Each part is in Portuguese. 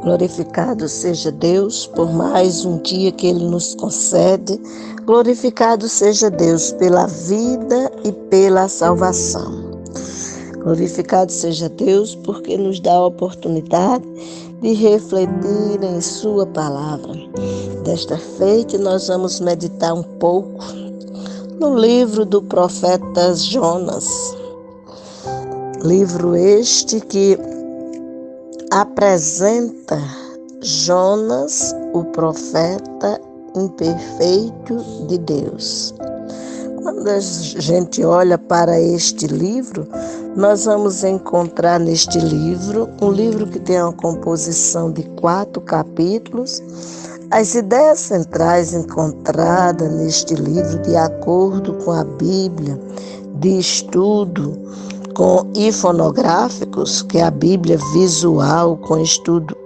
Glorificado seja Deus por mais um dia que Ele nos concede. Glorificado seja Deus pela vida e pela salvação. Glorificado seja Deus porque nos dá a oportunidade de refletir em Sua palavra. Desta feita, nós vamos meditar um pouco no livro do profeta Jonas. Livro este que apresenta Jonas, o profeta imperfeito de Deus. Quando a gente olha para este livro, nós vamos encontrar neste livro, um livro que tem uma composição de 4 capítulos. As ideias centrais encontradas neste livro, de acordo com a Bíblia, de estudo com ifonográficos, que é a Bíblia visual com estudo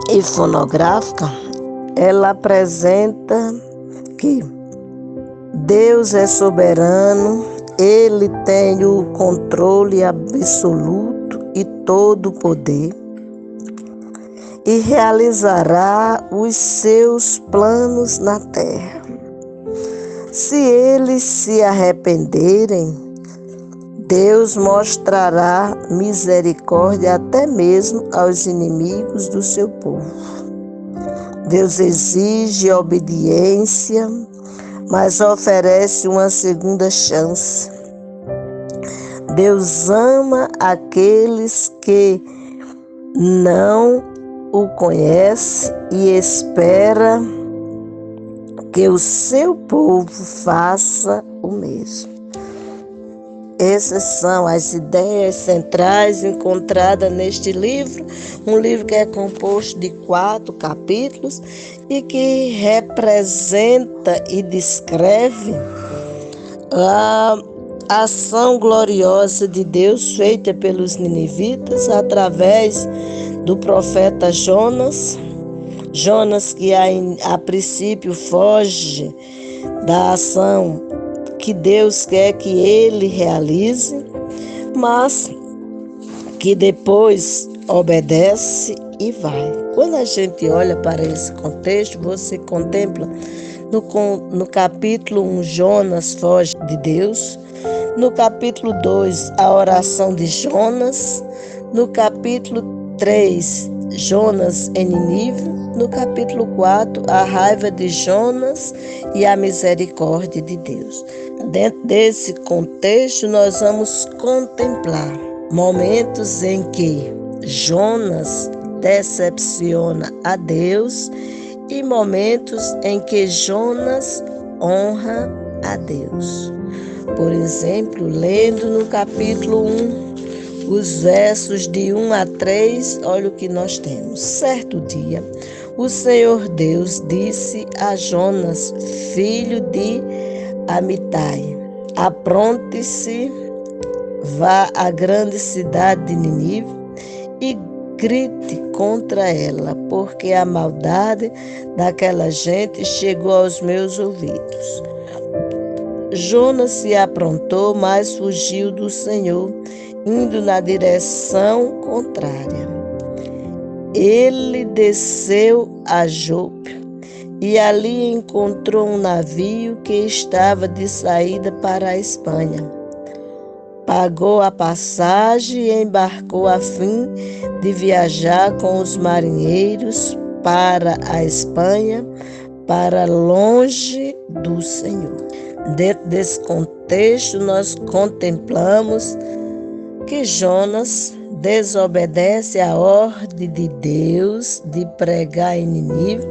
ifonográfico, ela apresenta que Deus é soberano, Ele tem o controle absoluto e todo o poder e realizará os seus planos na terra. Se eles se arrependerem, Deus mostrará misericórdia até mesmo aos inimigos do seu povo. Deus exige obediência, mas oferece uma segunda chance. Deus ama aqueles que não o conhecem e espera que o seu povo faça o mesmo. Essas são as ideias centrais encontradas neste livro, um livro que é composto de 4 capítulos e que representa e descreve a ação gloriosa de Deus feita pelos ninivitas através do profeta Jonas. Jonas que a princípio foge da ação que Deus quer que ele realize, mas que depois obedece e vai. Quando a gente olha para esse contexto, você contempla no capítulo 1, Jonas foge de Deus. No capítulo 2, a oração de Jonas. No capítulo 3, Jonas em Nínive. No capítulo 4, a raiva de Jonas e a misericórdia de Deus. Dentro desse contexto, nós vamos contemplar momentos em que Jonas decepciona a Deus e momentos em que Jonas honra a Deus. Por exemplo, lendo no capítulo 1, os versos de 1 a 3, olha o que nós temos. Certo dia, o Senhor Deus disse a Jonas, filho de Amitai: apronte-se, vá à grande cidade de Nínive e grite contra ela, porque a maldade daquela gente chegou aos meus ouvidos. Jonas se aprontou, mas fugiu do Senhor, indo na direção contrária. Ele desceu a Jope e ali encontrou um navio que estava de saída para a Espanha. Pagou a passagem e embarcou a fim de viajar com os marinheiros para a Espanha, para longe do Senhor. Dentro desse contexto, nós contemplamos que Jonas desobedece à ordem de Deus de pregar em Nínive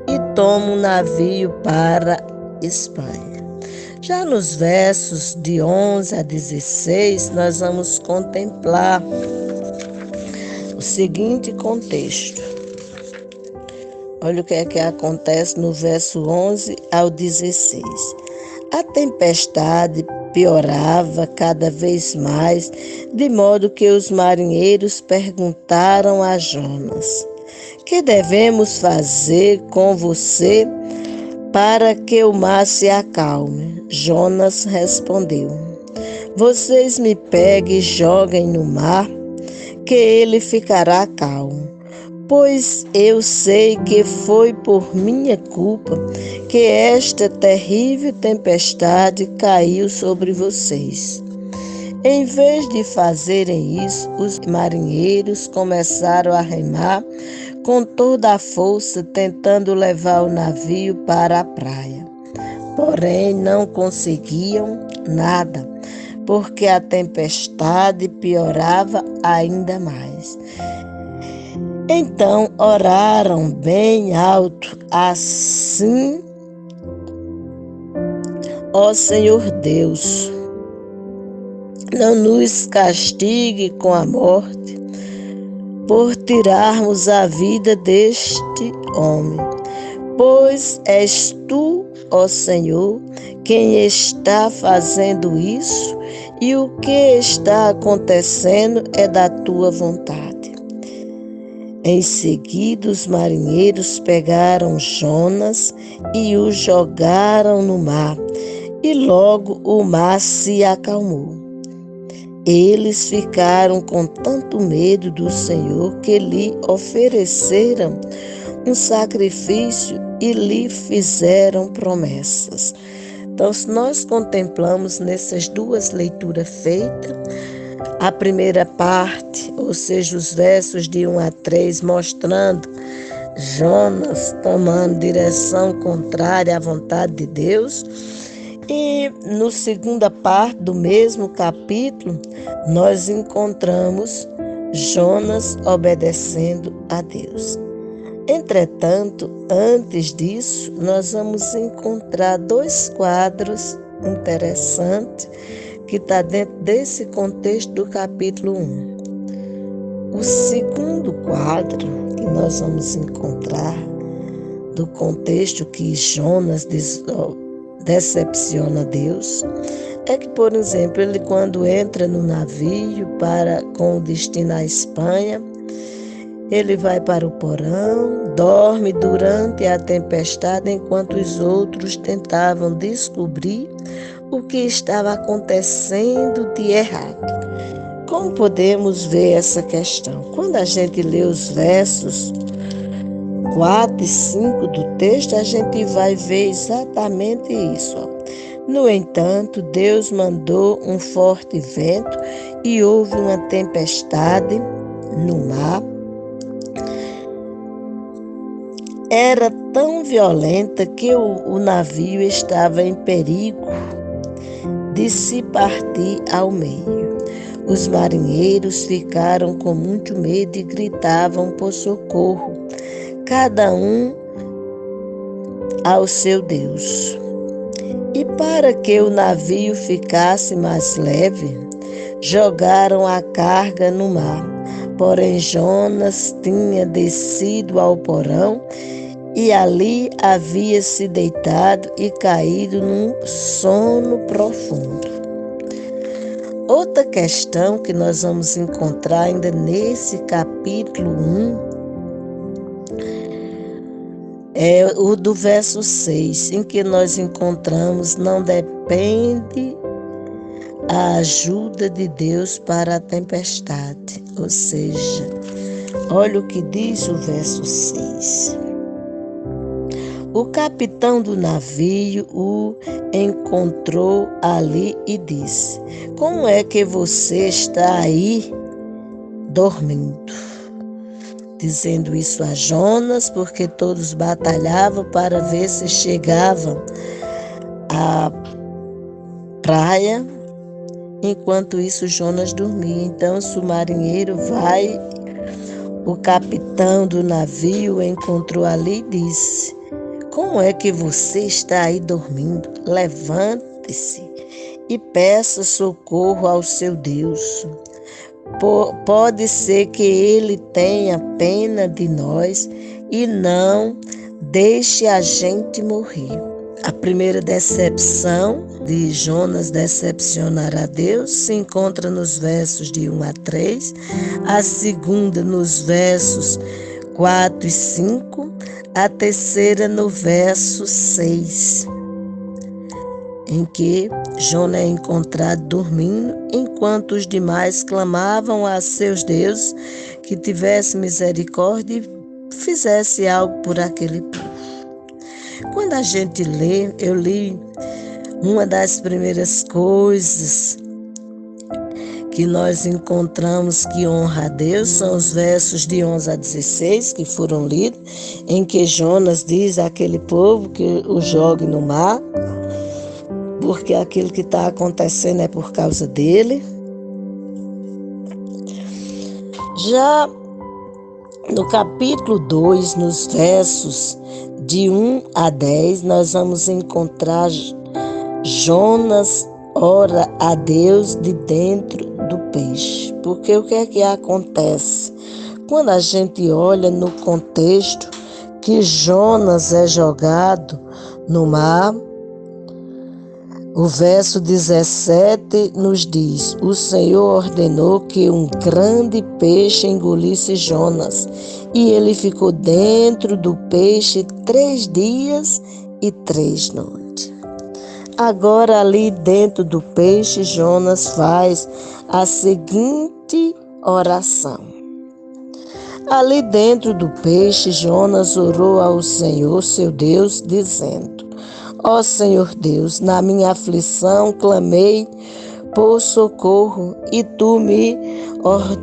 e toma um navio para a Espanha. Já nos versos de 11 a 16, nós vamos contemplar o seguinte contexto. Olha o que é que acontece no verso 11 ao 16. A tempestade piorava cada vez mais, de modo que os marinheiros perguntaram a Jonas: que devemos fazer com você para que o mar se acalme? Jonas respondeu: vocês me peguem e joguem no mar, que ele ficará calmo. pois eu sei que foi por minha culpa que esta terrível tempestade caiu sobre vocês. Em vez de fazerem isso, os marinheiros começaram a remar com toda a força, tentando levar o navio para a praia. Porém, não conseguiam nada, porque a tempestade piorava ainda mais. Então oraram bem alto, assim: ó Senhor Deus, não nos castigue com a morte, por tirarmos a vida deste homem, pois és tu, ó Senhor, quem está fazendo isso, e o que está acontecendo é da tua vontade. Em seguida, os marinheiros pegaram Jonas e o jogaram no mar, e logo o mar se acalmou. Eles ficaram com tanto medo do Senhor que lhe ofereceram um sacrifício e lhe fizeram promessas. Então, se nós contemplamos nessas duas leituras feitas, a primeira parte, ou seja, os versos de 1 a 3, mostrando Jonas tomando direção contrária à vontade de Deus. E na segunda parte do mesmo capítulo, nós encontramos Jonas obedecendo a Deus. Entretanto, antes disso, nós vamos encontrar dois quadros interessantes que está dentro desse contexto do capítulo 1. O segundo quadro que nós vamos encontrar do contexto que Jonas decepciona Deus é que, por exemplo, ele quando entra no navio com destino à Espanha, ele vai para o porão, dorme durante a tempestade enquanto os outros tentavam descobrir o que estava acontecendo de errado. Como podemos ver essa questão? Quando a gente lê os versos 4 e 5 do texto, a gente vai ver exatamente isso. No entanto, Deus mandou um forte vento e houve uma tempestade no mar. Era tão violenta que o navio estava em perigo de se partir ao meio. Os marinheiros ficaram com muito medo e gritavam por socorro, cada um ao seu Deus. E para que o navio ficasse mais leve, jogaram a carga no mar. Porém, Jonas tinha descido ao porão e ali havia se deitado e caído num sono profundo. Outra questão que nós vamos encontrar ainda nesse capítulo 1 é o do verso 6, em que nós encontramos: não depende a ajuda de Deus para a tempestade. Ou seja, olha o que diz o verso 6. O capitão do navio o encontrou ali e disse: como é que você está aí dormindo? Dizendo isso a Jonas, porque todos batalhavam para ver se chegavam à praia. Enquanto isso, Jonas dormia. Então, o marinheiro vai, o capitão do navio o encontrou ali e disse: como é que você está aí dormindo? Levante-se e peça socorro ao seu Deus. Pode ser que ele tenha pena de nós e não deixe a gente morrer. A primeira decepção de Jonas decepcionar a Deus se encontra nos versos de 1 a 3, a segunda nos versos 4 e 5, a terceira no verso 6. em que Jonas é encontrado dormindo, enquanto os demais clamavam a seus deuses que tivesse misericórdia e fizesse algo por aquele povo. Quando a gente lê, eu li uma das primeiras coisas que nós encontramos que honra a Deus, são os versos de 11 a 16 que foram lidos, em que Jonas diz àquele povo que o jogue no mar, porque aquilo que está acontecendo é por causa dele. Já no capítulo 2, nos versos de 1 a 10, nós vamos encontrar Jonas ora a Deus de dentro do peixe. Porque o que é que acontece? Quando a gente olha no contexto que Jonas é jogado no mar, o verso 17 nos diz: o Senhor ordenou que um grande peixe engolisse Jonas, e ele ficou dentro do peixe 3 dias e 3 noites. Agora, ali dentro do peixe, Jonas faz a seguinte oração. Ali dentro do peixe, Jonas orou ao Senhor, seu Deus, dizendo: ó Senhor Deus, na minha aflição clamei por socorro e tu me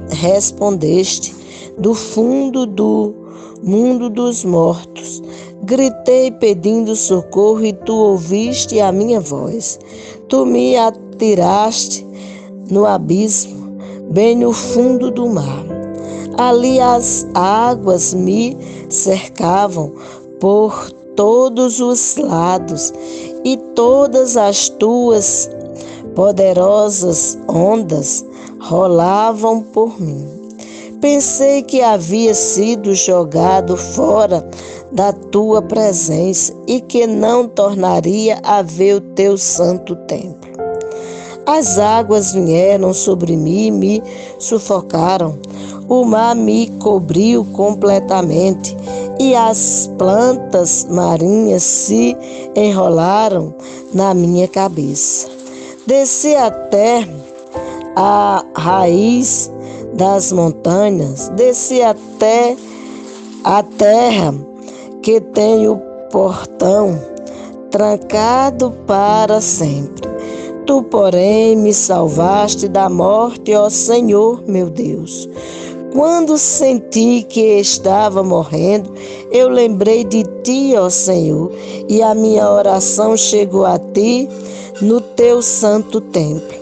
respondeste do fundo do mundo dos mortos. Gritei pedindo socorro e tu ouviste a minha voz. Tu me atiraste no abismo, bem no fundo do mar. Ali as águas me cercavam por todos os lados e todas as tuas poderosas ondas rolavam por mim. Pensei que havia sido jogado fora da tua presença e que não tornaria a ver o teu santo templo. As águas vieram sobre mim e me sufocaram. O mar me cobriu completamente e as plantas marinhas se enrolaram na minha cabeça. Desci até a raiz das montanhas, desci até a terra que tem o portão trancado para sempre. Tu, porém, me salvaste da morte, ó Senhor, meu Deus. Quando senti que estava morrendo, eu lembrei de ti, ó Senhor, e a minha oração chegou a ti no teu santo templo.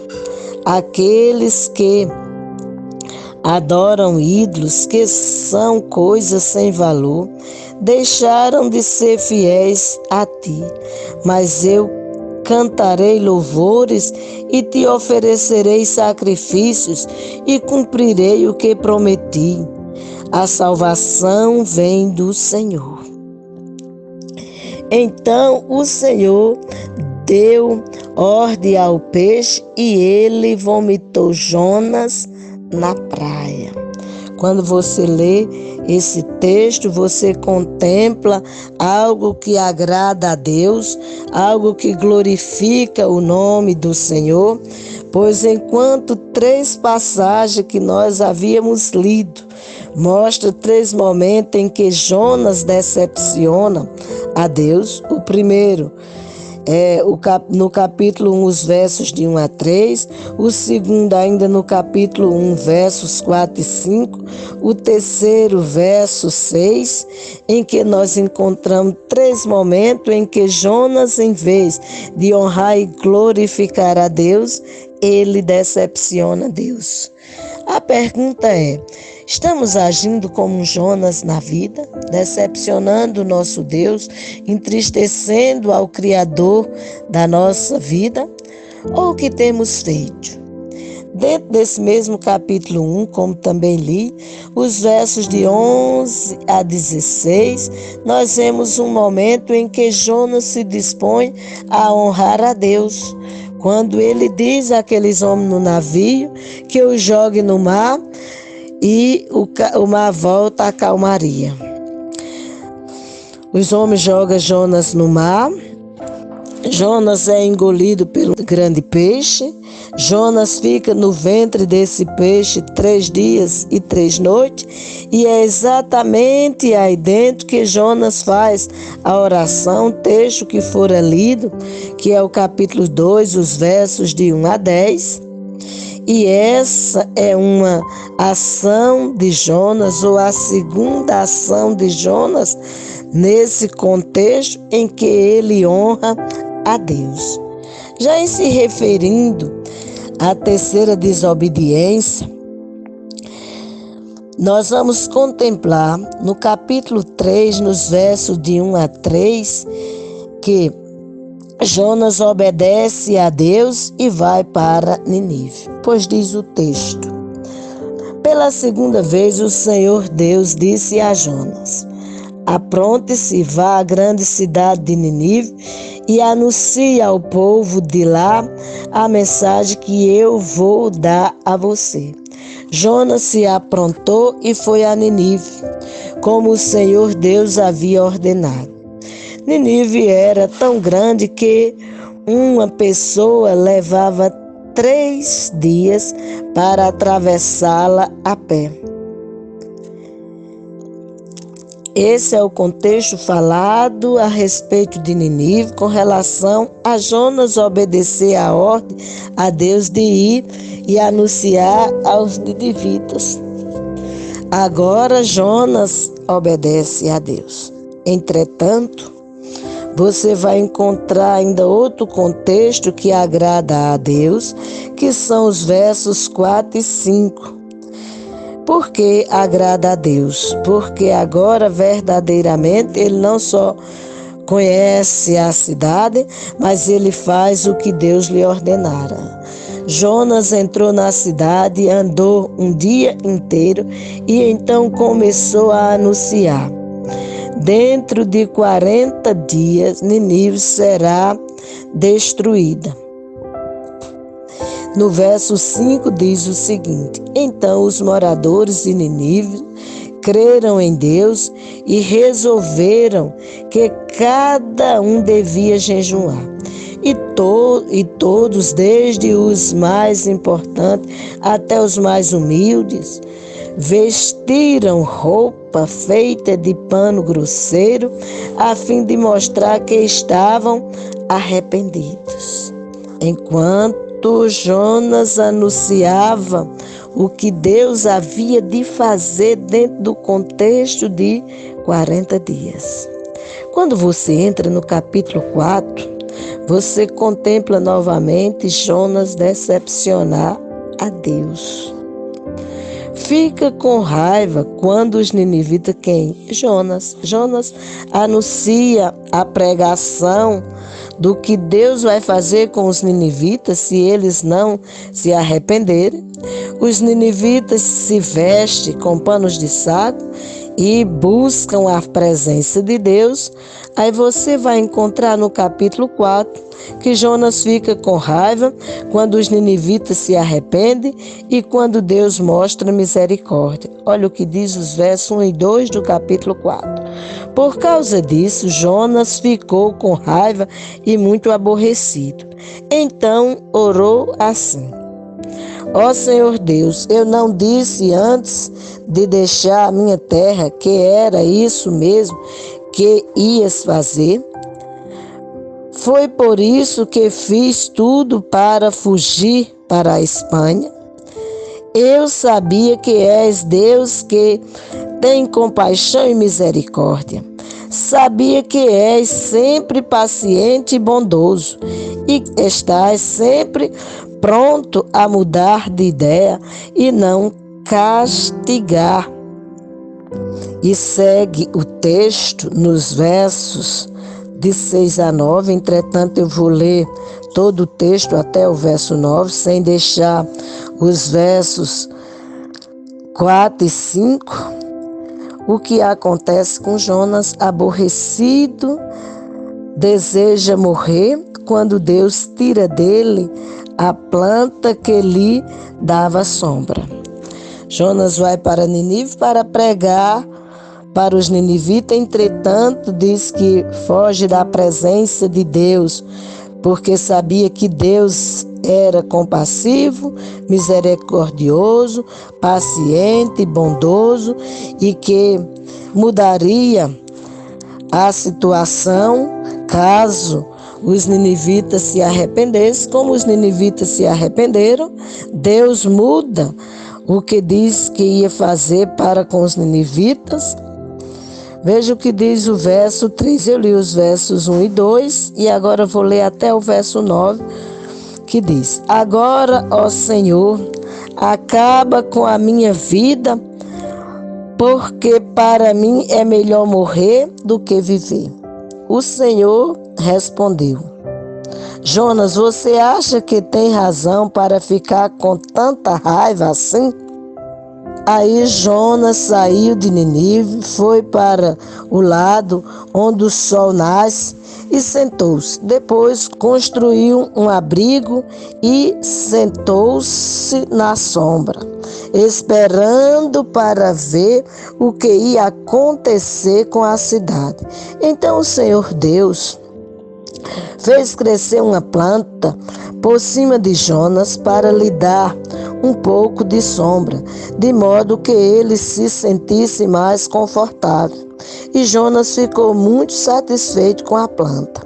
Aqueles que adoram ídolos, que são coisas sem valor, deixaram de ser fiéis a ti, mas eu cantarei louvores e te oferecerei sacrifícios e cumprirei o que prometi. A salvação vem do Senhor. Então o Senhor deu ordem ao peixe e ele vomitou Jonas na praia. Quando você lê esse texto, você contempla algo que agrada a Deus, algo que glorifica o nome do Senhor, pois enquanto 3 passagens que nós havíamos lido mostram 3 momentos em que Jonas decepciona a Deus. O primeiro no capítulo 1, os versos de 1 a 3, o segundo ainda no capítulo 1, versos 4 e 5, o terceiro, verso 6, em que nós encontramos 3 momentos em que Jonas, em vez de honrar e glorificar a Deus, ele decepciona Deus. A pergunta é: estamos agindo como Jonas na vida, decepcionando o nosso Deus, entristecendo ao Criador da nossa vida? Ou o que temos feito? Dentro desse mesmo capítulo 1, como também li, os versos de 11 a 16, nós vemos um momento em que Jonas se dispõe a honrar a Deus. Quando ele diz àqueles homens no navio que o jogue no mar e o mar volta à calmaria. Os homens jogam Jonas no mar Jonas é engolido pelo grande peixe. Jonas fica no ventre desse peixe 3 dias e 3 noites. E é exatamente aí dentro que Jonas faz a oração, o texto que fora lido, que é o capítulo 2, os versos de 1 a 10. E essa é uma ação de Jonas, ou a segunda ação de Jonas, nesse contexto em que ele honra a Deus. Já em se referindo à terceira desobediência, nós vamos contemplar no capítulo 3, nos versos de 1 a 3, que Jonas obedece a Deus e vai para Nínive. Pois diz o texto: pela segunda vez o Senhor Deus disse a Jonas: apronte-se, vá à grande cidade de Nínive e anuncie ao povo de lá a mensagem que eu vou dar a você. Jonas se aprontou e foi a Nínive, como o Senhor Deus havia ordenado. Nínive era tão grande que uma pessoa levava 3 dias para atravessá-la a pé. Esse é o contexto falado a respeito de Nínive com relação a Jonas obedecer a ordem a Deus de ir e anunciar aos ninivitas. Agora Jonas obedece a Deus. Entretanto, você vai encontrar ainda outro contexto que agrada a Deus, que são os versos 4 e 5. Por que agrada a Deus? Porque agora verdadeiramente ele não só conhece a cidade, mas ele faz o que Deus lhe ordenara. Jonas entrou na cidade, andou um dia inteiro e então começou a anunciar: dentro de 40 dias, Nínive será destruída. No verso 5 diz o seguinte: então os moradores de Nínive creram em Deus e resolveram que cada um devia jejuar. E todos, desde os mais importantes até os mais humildes, vestiram roupa feita de pano grosseiro, a fim de mostrar que estavam arrependidos. Enquanto Jonas anunciava o que Deus havia de fazer dentro do contexto de 40 dias. Quando você entra no capítulo 4, você contempla novamente Jonas decepcionar a Deus. Fica com raiva quando os ninivitas, Jonas anuncia a pregação do que Deus vai fazer com os ninivitas se eles não se arrependerem. Os ninivitas se vestem com panos de saco e buscam a presença de Deus. Aí você vai encontrar no capítulo 4 que Jonas fica com raiva quando os ninivitas se arrependem e quando Deus mostra misericórdia. Olha o que diz os versos 1 e 2 do capítulo 4. Por causa disso, Jonas ficou com raiva e muito aborrecido. Então orou assim: ó Senhor Deus, eu não disse antes de deixar a minha terra que era isso mesmo que ias fazer? Foi por isso que fiz tudo para fugir para a Espanha. Eu sabia que és Deus que tem compaixão e misericórdia. Sabia que és sempre paciente e bondoso e estás sempre pronto a mudar de ideia e não castigar. E segue o texto nos versos de 6 a 9, entretanto eu vou ler todo o texto até o verso 9, sem deixar os versos 4 e 5. O que acontece com Jonas? Aborrecido, deseja morrer quando Deus tira dele a planta que lhe dava sombra. Jonas vai para Nínive para pregar para os ninivitas, entretanto, diz que foge da presença de Deus, porque sabia que Deus era compassivo, misericordioso, paciente, bondoso e que mudaria a situação caso os ninivitas se arrependessem. Como os ninivitas se arrependeram, Deus muda o que diz que ia fazer para com os ninivitas. Veja o que diz o verso 3. Eu li os versos 1 e 2 e agora vou ler até o verso 9, que diz: Agora, ó Senhor, acaba com a minha vida, porque para mim é melhor morrer do que viver. O Senhor respondeu: Jonas, você acha que tem razão para ficar com tanta raiva assim? Aí Jonas saiu de Nínive, foi para o lado onde o sol nasce e sentou-se. Depois construiu um abrigo e sentou-se na sombra, esperando para ver o que ia acontecer com a cidade. Então o Senhor Deus fez crescer uma planta por cima de Jonas para lhe dar um pouco de sombra, de modo que ele se sentisse mais confortável. E Jonas ficou muito satisfeito com a planta.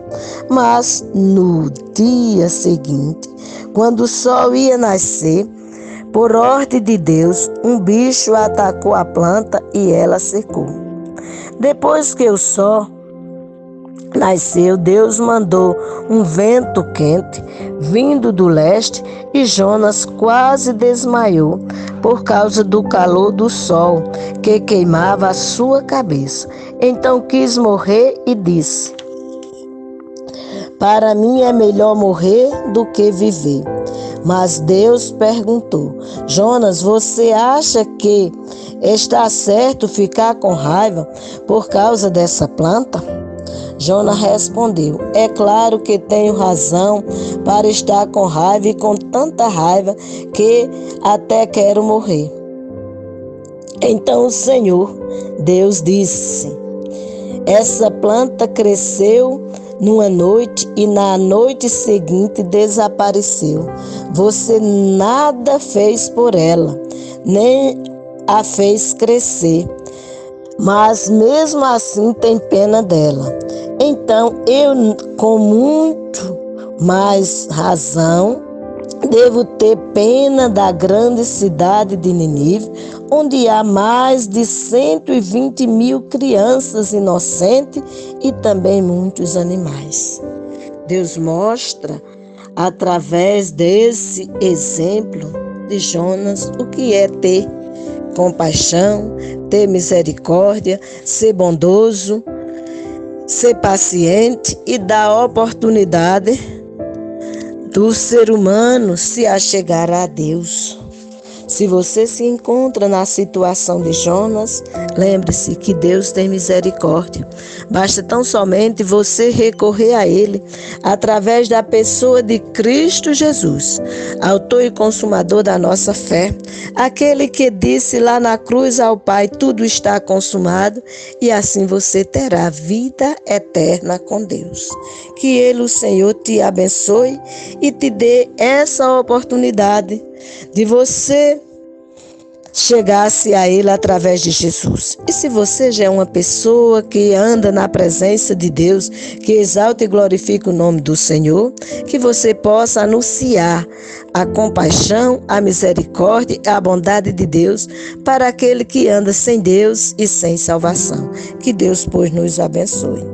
Mas no dia seguinte, quando o sol ia nascer, por ordem de Deus, um bicho atacou a planta e ela secou. Depois que o sol nasceu, Deus mandou um vento quente vindo do leste e Jonas quase desmaiou por causa do calor do sol que queimava a sua cabeça. Então quis morrer e disse: Para mim é melhor morrer do que viver. Mas Deus perguntou: Jonas, você acha que está certo ficar com raiva por causa dessa planta? Jonas respondeu: É claro que tenho razão para estar com raiva e com tanta raiva que até quero morrer. Então o Senhor Deus disse: Essa planta cresceu numa noite e na noite seguinte desapareceu. Você nada fez por ela, nem a fez crescer, mas mesmo assim tem pena dela. Então eu, com muito mais razão, devo ter pena da grande cidade de Nínive, onde há mais de 120.000 crianças inocentes e também muitos animais. Deus mostra, através desse exemplo de Jonas, o que é ter compaixão, ter misericórdia, ser bondoso, ser paciente e dar oportunidade do ser humano se achegar a Deus. Se você se encontra na situação de Jonas, lembre-se que Deus tem misericórdia. Basta tão somente você recorrer a Ele através da pessoa de Cristo Jesus, autor e consumador da nossa fé, aquele que disse lá na cruz ao Pai: tudo está consumado, e assim você terá vida eterna com Deus. Que Ele, o Senhor, te abençoe e te dê essa oportunidade de você chegasse a Ele através de Jesus. E se você já é uma pessoa que anda na presença de Deus, que exalta e glorifica o nome do Senhor, que você possa anunciar a compaixão, a misericórdia e a bondade de Deus para aquele que anda sem Deus e sem salvação. Que Deus, pois, nos abençoe.